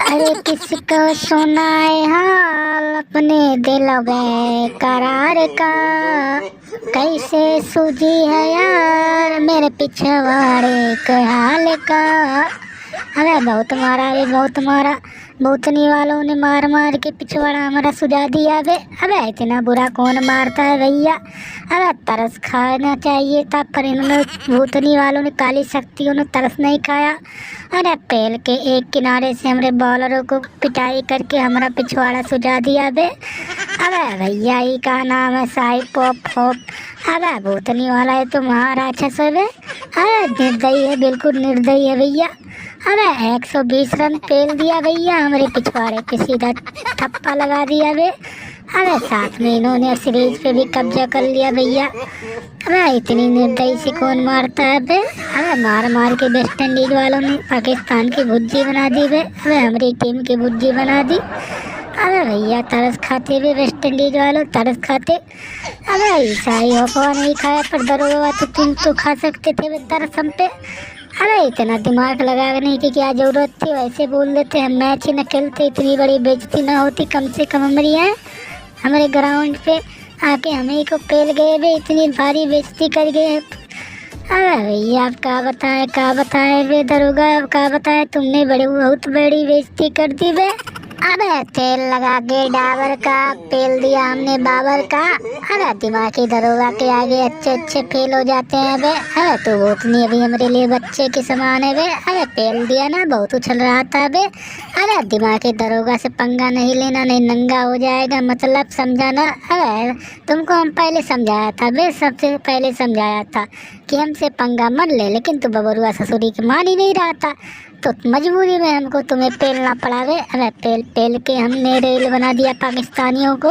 अरे किसको सुनाए हाल अपने दिल करार का, कैसे सूझी है यार मेरे पिछवाड़े के हाल का। अरे बहुत मारा, अरे बहुत मारा, भूतनी वालों ने मार मार के पिछवाड़ा हमारा सुझा दिया बे। अबे इतना बुरा कौन मारता है भैया। अबे तरस खाना चाहिए था, पर इन्होंने भूतनी वालों ने, काली शक्तियों ने तरस नहीं खाया। अरे पेल के एक किनारे से हमारे बॉलरों को पिटाई करके हमारा पिछवाड़ा सुझा दिया बे। अबे भैया ही का नाम है साई पॉप होप। अबे भूतनी वाला है तो महाराक्षस है बे। अरे निर्दयी है, बिल्कुल निर्दयी है भैया। अरे 120 रन पेल दिया भैया, हमारे पिछवाड़े पे सीधा ठप्पा लगा दिया बे। अरे साथ में इन्होंने सीरीज पे भी कब्जा कर लिया भैया। अरे इतनी निर्दयी से कौन मारता है बे। अरे मार मार के वेस्ट इंडीज वालों ने पाकिस्तान की भुज्जी बना दी बे। अरे हमारी टीम की भुज्जी बना दी। अरे भैया तरस खाते भी वेस्ट इंडीज वालों, तरस खाते। अरे ईसाई होपा नहीं खाया, पर दरोगा तो तुम तो खा सकते थे वे तरस हम पे। अरे इतना दिमाग लगाने की क्या जरूरत थी, वैसे बोल देते हम मैच ही न खेलते, इतनी बड़ी बेइज्जती ना होती। कम से कम हमारे ग्राउंड पे आके हमें को पेल गए बे, इतनी भारी बेइज्जती कर गए। अरे भैया आप क्या बताए वे दरोगा, अब क्या बताए, तुमने बहुत बड़ी बेइज्जती कर दी बे। अबे तेल लगा के डाबर का पेल दिया हमने बाबर का। अरे दिमागी दरोगा के आगे अच्छे अच्छे फेल हो जाते हैं बे। अरे तो भूतनी अभी हमारे लिए बच्चे के समान है बे। अरे पेल दिया ना, बहुत उछल रहा था बे। अरे दिमागी दरोगा से पंगा नहीं लेना, नहीं नंगा हो जाएगा, मतलब समझाना। अरे तुमको हम पहले समझाया था बे, सबसे पहले समझाया था कि हमसे पंगा मत ले, लेकिन तू बबरुआ ससुरी की मान ही नहीं रहा था, तो मजबूरी में हमको तुम्हें पेलना पड़ा बे। अरे पेल के हमने रेल बना दिया पाकिस्तानियों को,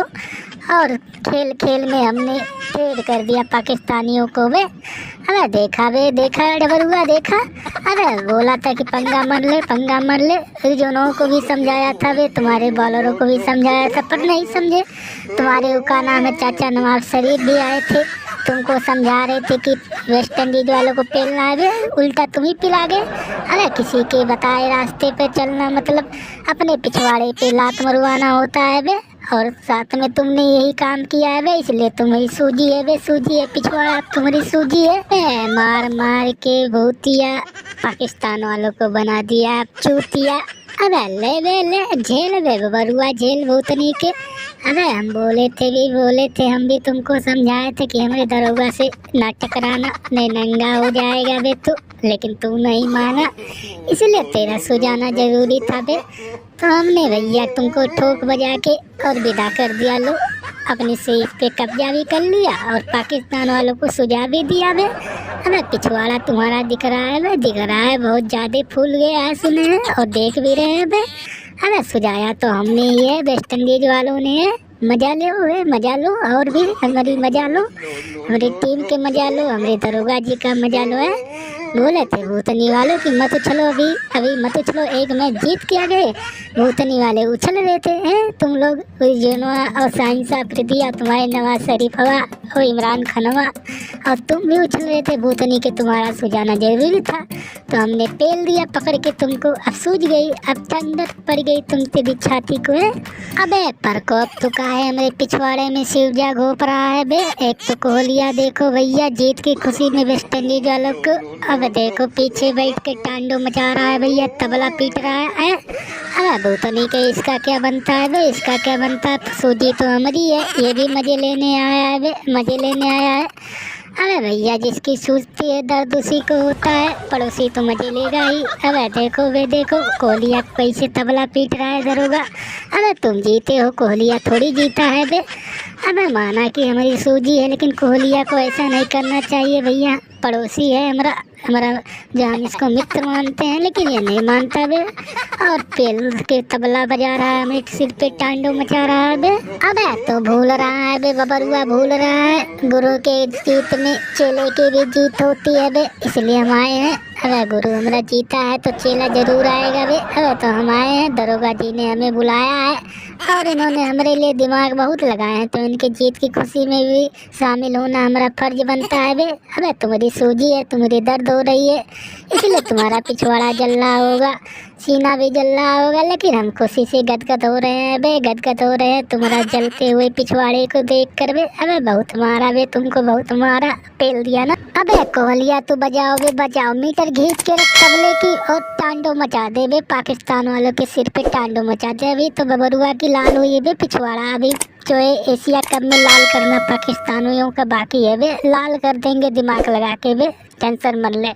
और खेल खेल में हमने ट्रेड कर दिया पाकिस्तानियों को बे। अरे देखा बे, देखा डबरुआ, देखा। अरे बोला था कि पंगा मर ले, फिर जोनों को भी समझाया था बे, तुम्हारे बॉलरों को भी समझाया था, पर नहीं समझे। तुम्हारे का नाम है चाचा नवाब शरीफ भी आए थे, तुमको समझा रहे थे कि वेस्ट इंडीज वालों को पेलना है बे, उल्टा तुम ही पिला गए। अरे किसी के बताए रास्ते पे चलना मतलब अपने पिछवाड़े पे लात मरवाना होता है बे, और साथ में तुमने यही काम किया है बे, इसलिए तुम्हारी सूजी है बे, सूजी है पिछवाड़ा तुम्हारी सूजी है बे। मार मार के भूतिया पाकिस्तान वालों को बना दिया चूतिया। अरे ले झेल बे बबरुआ, झेल भूतनी के। अरे हम बोले थे, हम भी तुमको समझाए थे कि हमारे दरोगा से ना टकराना, नहीं नंगा हो जाएगा बे तू, लेकिन तू नहीं माना, इसलिए तेरा सुझाना जरूरी था बे। तो हमने भैया तुमको ठोक बजा के और विदा कर दिया। लो अपनी सीट पे कब्जा भी कर लिया और पाकिस्तान वालों को सुझा भी दिया बे। अरे पिछवाड़ा तुम्हारा दिख रहा है बे, दिख रहा है, बहुत ज़्यादा फूल गया है सुने हैं, और देख भी रहे हैं बे। अरे सुझाया तो हमने ही है, वेस्ट इंडीज वालों ने है। मजा लो, और भी हमारी मजा लो, हमारी टीम के मजा लो, हमारे दरोगा जी का मजा लो है। बोले थे भूतनी वालों की मत उछलो, अभी मत उछलो, एक मैच जीत के आ गए। भूतनी वाले उछल रहे थे, हैं तुम लोग, जनवा और साइंसा प्रीतिया, तुम्हारे नवाज शरीफ हवा और इमरान खानवा, और तुम भी उछल रहे थे भूतनी के, तुम्हारा सुझाना जरूरी था, तो हमने पेल दिया पकड़ के तुमको। अब सूझ गई, अब ठंडक पड़ गई तुमसे भी छाती को है। अबे प्रकोप तो का है हमारे पिछवाड़े में, शिवजा घोप रहा है बे। एक तो कोहलिया देखो भैया, जीत की खुशी में वेस्ट इंडीज वालों को, अब देखो पीछे बैठ के टांडो मचा रहा है भैया, तबला पीट रहा है। अरे भूतनी के इसका क्या बनता है बे, इसका क्या बनता है, सूजी तो हमारी है, ये भी मजे लेने आया है बे, मजे लेने आया है। अरे भैया जिसकी सूझती है दर्द उसी को होता है, पड़ोसी तो मजे लेगा ही। अरे देखो कोहलिया कैसे तबला पीट रहा है दरोगा। अरे तुम जीते हो, कोहलिया थोड़ी जीता है बे। अबे माना कि हमारी सूजी है, लेकिन कोहलिया को ऐसा नहीं करना चाहिए भैया, पड़ोसी है हमारा जो हम इसको मित्र मानते हैं, लेकिन ये नहीं मानता बे, और पेल के तबला बजा रहा है, हमें सिर पे टांडो मचा रहा है बे। अबे तो भूल रहा है बे बबरुआ, भूल रहा है गुरु के जीत में चेले की भी जीत होती है बे, इसलिए हम आए हैं। अरे गुरु हमारा जीता है तो चेला जरूर आएगा बे। अरे तो हम आए हैं, दरोगा जी ने हमें बुलाया है, और इन्होंने हमारे लिए दिमाग बहुत लगाए हैं, तो इनके जीत की खुशी में भी शामिल होना हमारा फर्ज बनता है बे। अबे तुम्हारी सूजी है, तुम्हारी दर्द हो रही है, इसलिए तुम्हारा पिछवाड़ा जल रहा होगा, सीना भी जल रहा होगा, लेकिन हम खुशी से गदगद हो रहे हैं बे, गदगद हो रहे हैं तुम्हारा जलते हुए पिछवाड़े को देख कर बे। अबे बहुत मारा बे, तुमको बहुत मारा, पेल दिया ना। अबे कोहलिया तू बजाओ बे, बजाओ, मीटर खींच के रख तबले की और टांडो मचा दे बे, पाकिस्तान वालों के सिर पे टांडो मचा दे। अभी तो बबरुआ की लाल हुई है बे पिछवाड़ा, अभी जो है एशिया कप में लाल करना पाकिस्तानियों का बाकी है बे, लाल कर देंगे दिमाग लगा के बे, टेंशन मत ले।